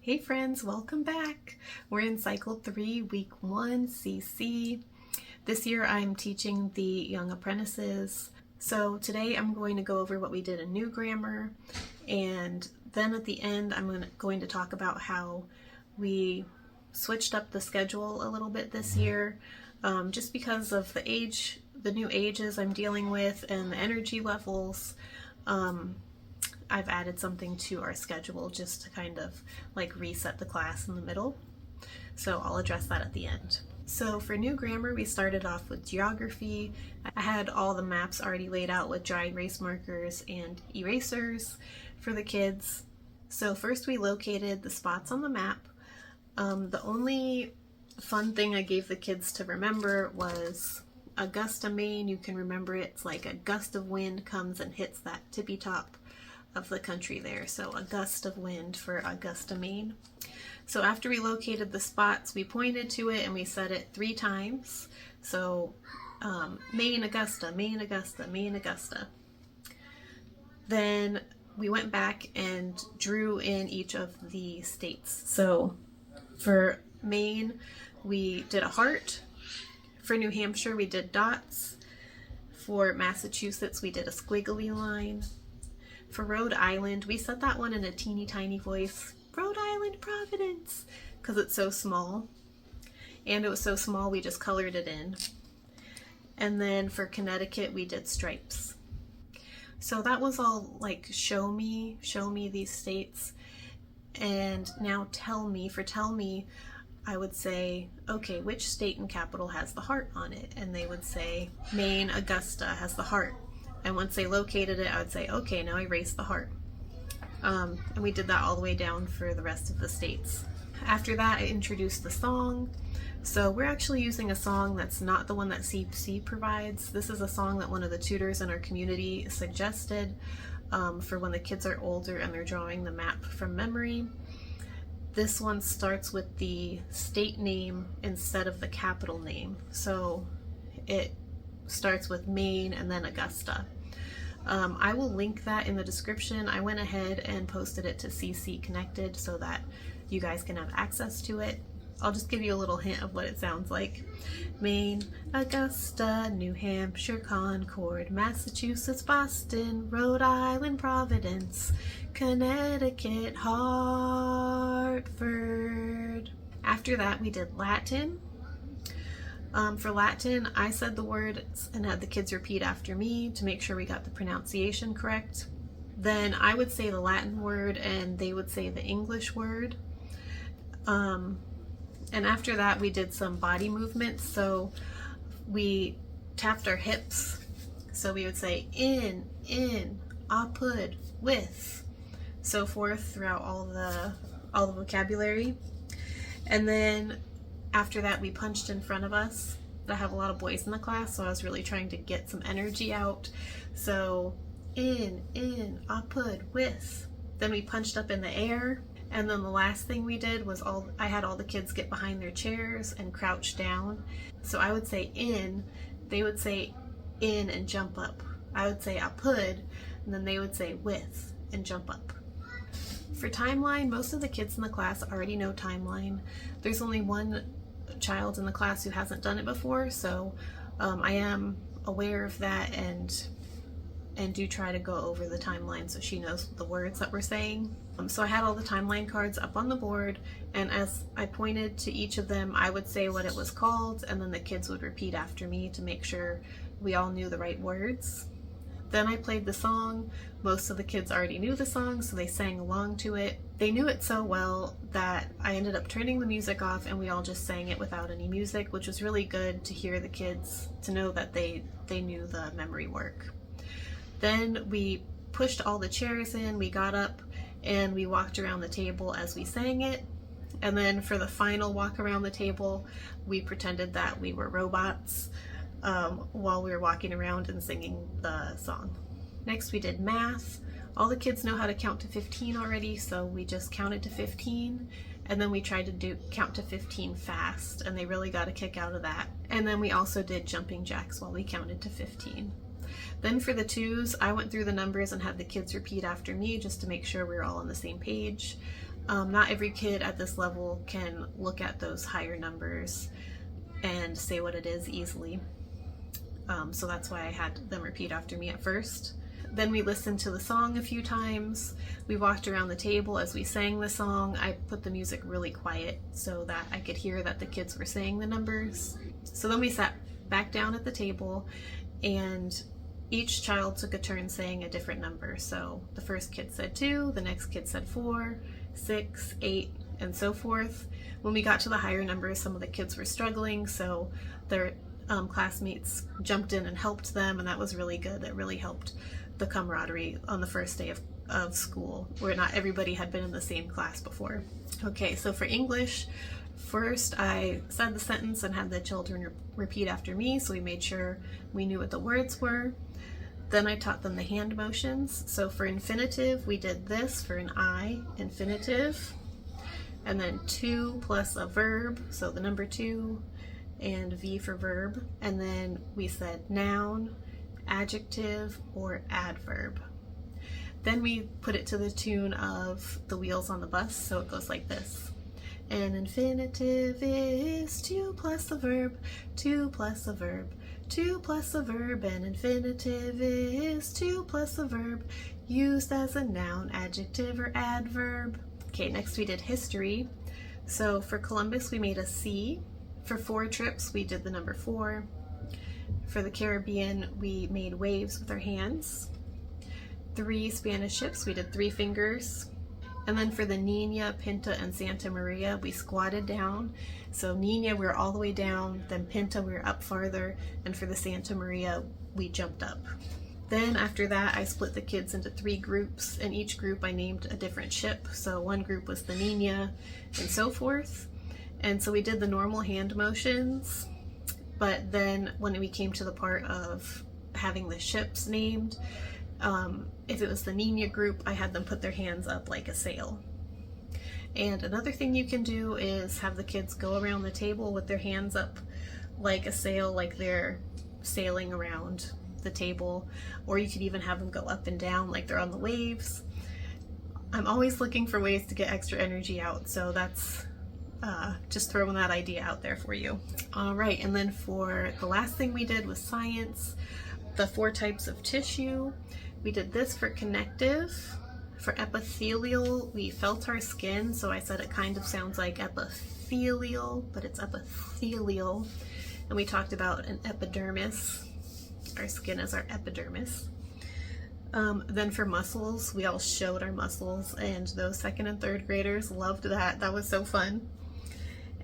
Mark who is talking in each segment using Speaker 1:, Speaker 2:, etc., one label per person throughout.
Speaker 1: Hey friends, welcome back. We're in cycle 3, week 1, CC. This year I'm teaching the young apprentices. So today I'm going to go over what we did in new grammar, and then at the end I'm going to talk about how we switched up the schedule a little bit this year, just because of the new ages I'm dealing with and the energy levels. I've added something to our schedule just to kind of like reset the class in the middle. So I'll address that at the end. So for new grammar, we started off with geography. I had all the maps already laid out with dry erase markers and erasers for the kids. So first we located the spots on the map. The only fun thing I gave the kids to remember was Augusta, Maine. You can remember it's like a gust of wind comes and hits that tippy top of the country there. So a gust of wind for Augusta, Maine. So after we located the spots, we pointed to it and we said it 3 times. So Maine, Augusta, Maine, Augusta, Maine, Augusta. Then we went back and drew in each of the states. So for Maine, we did a heart. For New Hampshire, we did dots. For Massachusetts, we did a squiggly line. For Rhode Island, we said that one in a teeny tiny voice, Rhode Island, Providence, because it's so small. And it was so small, we just colored it in. And then for Connecticut, we did stripes. So that was all like show me these states. And now tell me, I would say, okay, which state and capital has the heart on it? And they would say, Maine, Augusta has the heart. And once they located it, I would say, okay, now erase the heart. And we did that all the way down for the rest of the states. After that, I introduced the song. So we're actually using a song that's not the one that CC provides. This is a song that one of the tutors in our community suggested for when the kids are older and they're drawing the map from memory. This one starts with the state name instead of the capital name. So it starts with Maine and then Augusta. I will link that in the description. I went ahead and posted it to CC Connected so that you guys can have access to it. I'll just give you a little hint of what it sounds like. Maine, Augusta, New Hampshire, Concord, Massachusetts, Boston, Rhode Island, Providence, Connecticut, Hartford. After that, we did Latin. For Latin, I said the words and had the kids repeat after me to make sure we got the pronunciation correct. Then I would say the Latin word and they would say the English word. And after that, we did some body movements. So we tapped our hips. So we would say in, put, with, so forth throughout all the vocabulary. And then after that, we punched in front of us. I have a lot of boys in the class, so I was really trying to get some energy out. So in, put, with. Then we punched up in the air. And then the last thing we did was I had all the kids get behind their chairs and crouch down. So I would say in, they would say in and jump up. I would say put, and then they would say with and jump up. For timeline, most of the kids in the class already know timeline. There's only one child in the class who hasn't done it before, so I am aware of that and do try to go over the timeline so she knows the words that we're saying. So I had all the timeline cards up on the board, and as I pointed to each of them, I would say what it was called, and then the kids would repeat after me to make sure we all knew the right words. Then I played the song. Most of the kids already knew the song, so they sang along to it. They knew it so well that I ended up turning the music off and we all just sang it without any music, which was really good to hear the kids, to know that they knew the memory work. Then we pushed all the chairs in, we got up, and we walked around the table as we sang it. And then for the final walk around the table, we pretended that we were robots while we were walking around and singing the song. Next we did math. All the kids know how to count to 15 already, so we just counted to 15, and then we tried to count to 15 fast, and they really got a kick out of that. And then we also did jumping jacks while we counted to 15. Then for the twos, I went through the numbers and had the kids repeat after me just to make sure we were all on the same page. Not every kid at this level can look at those higher numbers and say what it is easily. So that's why I had them repeat after me at first. Then we listened to the song a few times. We walked around the table as we sang the song. I put the music really quiet so that I could hear that the kids were saying the numbers. So then we sat back down at the table and each child took a turn saying a different number. So the first kid said 2, the next kid said 4, 6, 8, and so forth. When we got to the higher numbers, some of the kids were struggling, so their classmates jumped in and helped them, and that was really good. It really helped the camaraderie on the first day of school, where not everybody had been in the same class before. Okay, so for English, first I said the sentence and had the children repeat after me, so we made sure we knew what the words were. Then I taught them the hand motions. So for infinitive, we did this for an I, infinitive, and then 2 plus a verb, so the number 2, and V for verb, and then we said noun, adjective, or adverb. Then we put it to the tune of the wheels on the bus, so it goes like this. An infinitive is 2 plus a verb, 2 plus a verb, 2 plus a verb. An infinitive is 2 plus a verb, used as a noun, adjective, or adverb. Okay, next we did history. So for Columbus, we made a C. For 4 trips, we did the number 4. For the Caribbean, we made waves with our hands. 3 Spanish ships, we did 3 fingers. And then for the Nina, Pinta, and Santa Maria, we squatted down. So Nina, we were all the way down, then Pinta, we were up farther, and for the Santa Maria, we jumped up. Then after that, I split the kids into 3 groups, and each group I named a different ship. So one group was the Nina, and so forth. And so we did the normal hand motions, but then when we came to the part of having the ships named, if it was the Nina group, I had them put their hands up like a sail. And another thing you can do is have the kids go around the table with their hands up like a sail, like they're sailing around the table, or you could even have them go up and down like they're on the waves. I'm always looking for ways to get extra energy out, so that's just throwing that idea out there for you. All right, and then for the last thing we did was science, the 4 types of tissue. We did this for connective. For epithelial, we felt our skin, so I said it kind of sounds like epithelial, but it's epithelial. And we talked about an epidermis. Our skin is our epidermis. Then for muscles, we all showed our muscles, and those 2nd and 3rd graders loved that. That was so fun.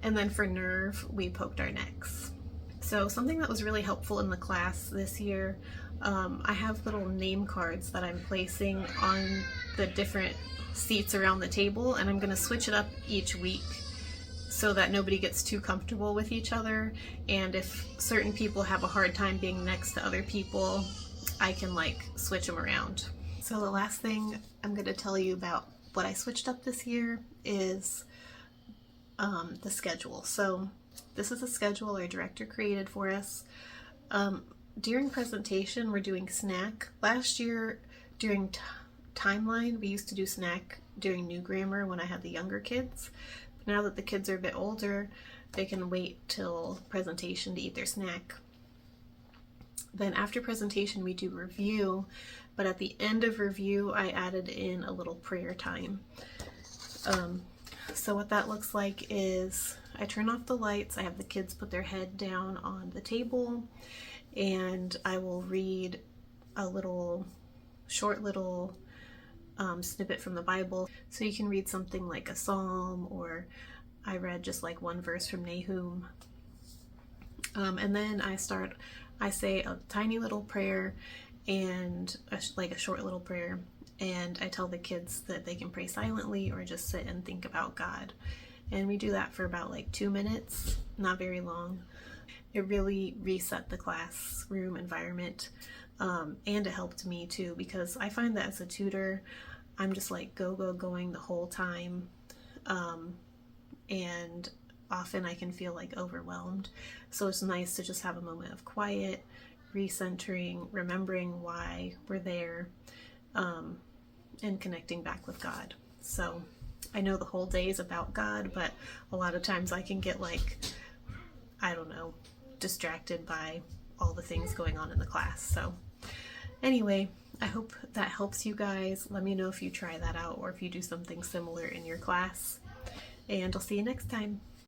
Speaker 1: And then for nerve, we poked our necks. So something that was really helpful in the class this year, I have little name cards that I'm placing on the different seats around the table, and I'm going to switch it up each week so that nobody gets too comfortable with each other, and if certain people have a hard time being next to other people, I can like switch them around. So the last thing I'm going to tell you about what I switched up this year is the schedule. So this is a schedule our director created for us. During presentation, we're doing snack. Last year, during timeline, we used to do snack during new grammar when I had the younger kids. But now that the kids are a bit older, they can wait till presentation to eat their snack. Then after presentation, we do review, but at the end of review, I added in a little prayer time. So what that looks like is I turn off the lights, I have the kids put their head down on the table, and I will read a short little snippet from the Bible. So you can read something like a psalm, or I read just like one verse from Nahum. And then I say a tiny little prayer and like a short little prayer, and I tell the kids that they can pray silently or just sit and think about God. And we do that for about like 2 minutes, not very long. It really reset the classroom environment, and it helped me too, because I find that as a tutor, I'm just like going the whole time, and often I can feel like overwhelmed. So it's nice to just have a moment of quiet, recentering, remembering why we're there, and connecting back with God. So I know the whole day is about God, but a lot of times I can get like, I don't know, distracted by all the things going on in the class. So anyway, I hope that helps you guys. Let me know if you try that out or if you do something similar in your class. And I'll see you next time.